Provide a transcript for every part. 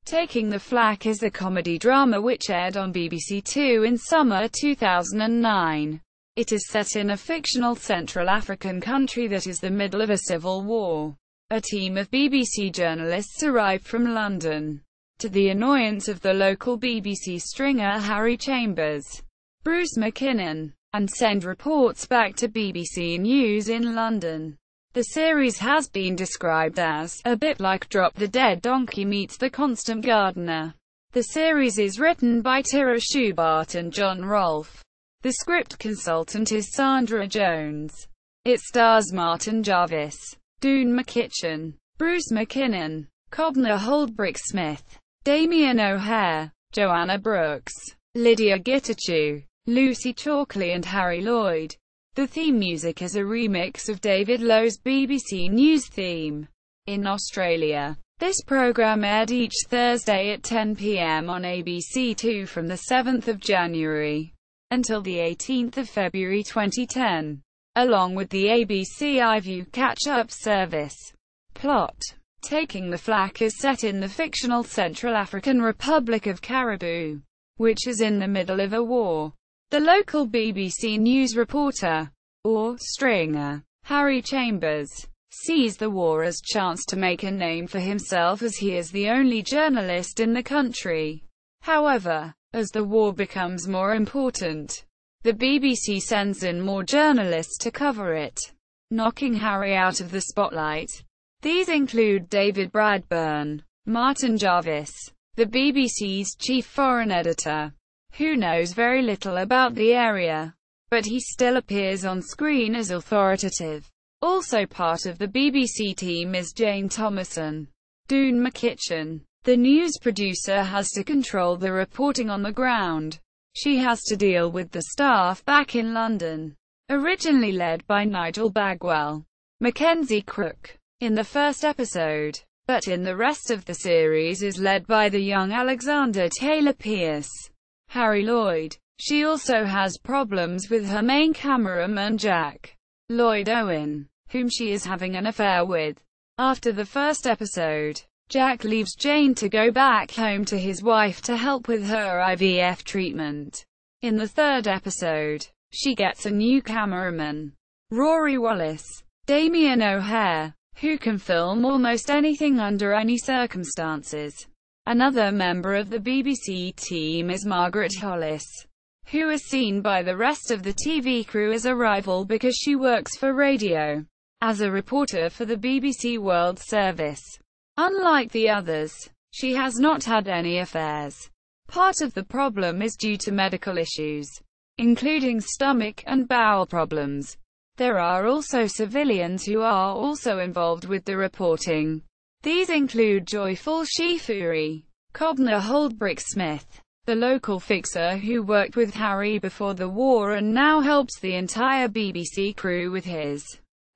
Taking the Flak is a comedy drama which aired on BBC Two in summer 2009. It is set in a fictional Central African country that is the middle of a civil war. A team of BBC journalists arrive from London. To the annoyance of the local BBC stringer Harry Chambers, Bruce Mackinnon, and send reports back to BBC News in London. The series has been described as a bit like Drop the Dead Donkey meets The Constant Gardener. The series is written by Tira, Shubart and John Rolph. The script consultant is Sandra Jones. It stars Martin Jarvis, Doon Mackichan, Bruce Mackinnon, Kobna Holdbrook-Smith, Damian O'Hare, Joanna Brookes, Lydiah Gitachu, Lucy Chalkley and Harry Lloyd. The theme music is a remix of David Lowe's BBC News theme. In Australia, this programme aired each Thursday at 10 p.m. on ABC2 from the 7th of January until the 18th of February 2010, along with the ABC iView catch-up service. Plot: Taking the Flak is set in the fictional Central African Republic of Caribou, which is in the middle of a war. The local BBC News reporter, or stringer, Harry Chambers, sees the war as a chance to make a name for himself as he is the only journalist in the country. However, as the war becomes more important, the BBC sends in more journalists to cover it, knocking Harry out of the spotlight. These include David Bradburn, Martin Jarvis, the BBC's chief foreign editor, who knows very little about the area, but he still appears on screen as authoritative. Also part of the BBC team is Jane Thomason. Doon Mackichan, the news producer, has to control the reporting on the ground. She has to deal with the staff back in London, originally led by Nigel Bagwell, Mackenzie Crook, in the first episode, but in the rest of the series is led by the young Alexander Taylor Pierce. Harry Lloyd. She also has problems with her main cameraman Jack Lloyd Owen, whom she is having an affair with. After the first episode, Jack leaves Jane to go back home to his wife to help with her IVF treatment. In the third episode, she gets a new cameraman, Rory Wallace, Damian O'Hare, who can film almost anything under any circumstances. Another member of the BBC team is Margaret Hollis, who is seen by the rest of the TV crew as a rival because she works for radio as a reporter for the BBC World Service. Unlike the others, she has not had any affairs. Part of the problem is due to medical issues, including stomach and bowel problems. There are also civilians who are also involved with the reporting. These include Joyful Shifuri, Kobna Holdbrook-Smith, the local fixer who worked with Harry before the war and now helps the entire BBC crew with his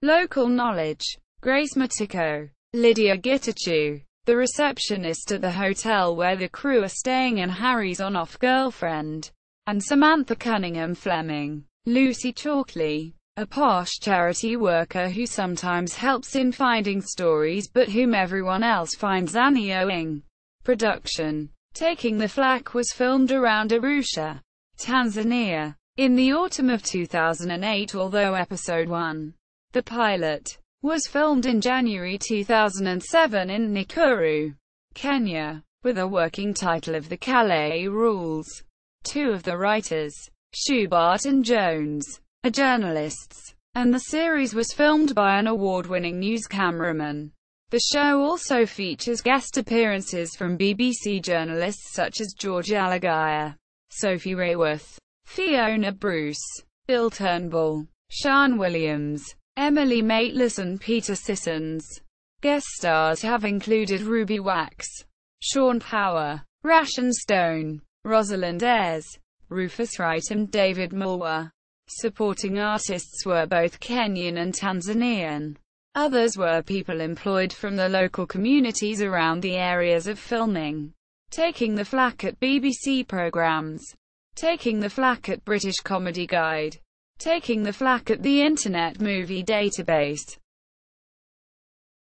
local knowledge, Grace Matiko, Lydiah Gitachu, the receptionist at the hotel where the crew are staying and Harry's on-off girlfriend, and Samantha Cunningham Fleming, Lucy Chalkley, a posh charity worker who sometimes helps in finding stories but whom everyone else finds annoying. Production: Taking the Flak was filmed around Arusha, Tanzania, in the autumn of 2008, although Episode 1, the pilot, was filmed in January 2007 in Nakuru, Kenya, with a working title of The Calais Rules. Two of the writers, Shubart and Jones, are journalists, and the series was filmed by an award-winning news cameraman. The show also features guest appearances from BBC journalists such as George Lydiah, Sophie Rayworth, Fiona Bruce, Bill Turnbull, Sian Williams, Emily Maitlis and Peter Sissons. Guest stars have included Ruby Wax, Sean Power, Ration Stone, Rosalind Ayres, Rufus Wright and David Mulwer. Supporting artists were both Kenyan and Tanzanian. Others were people employed from the local communities around the areas of filming. Taking the Flak at BBC Programmes. Taking the Flak at British Comedy Guide. Taking the Flak at the Internet Movie Database.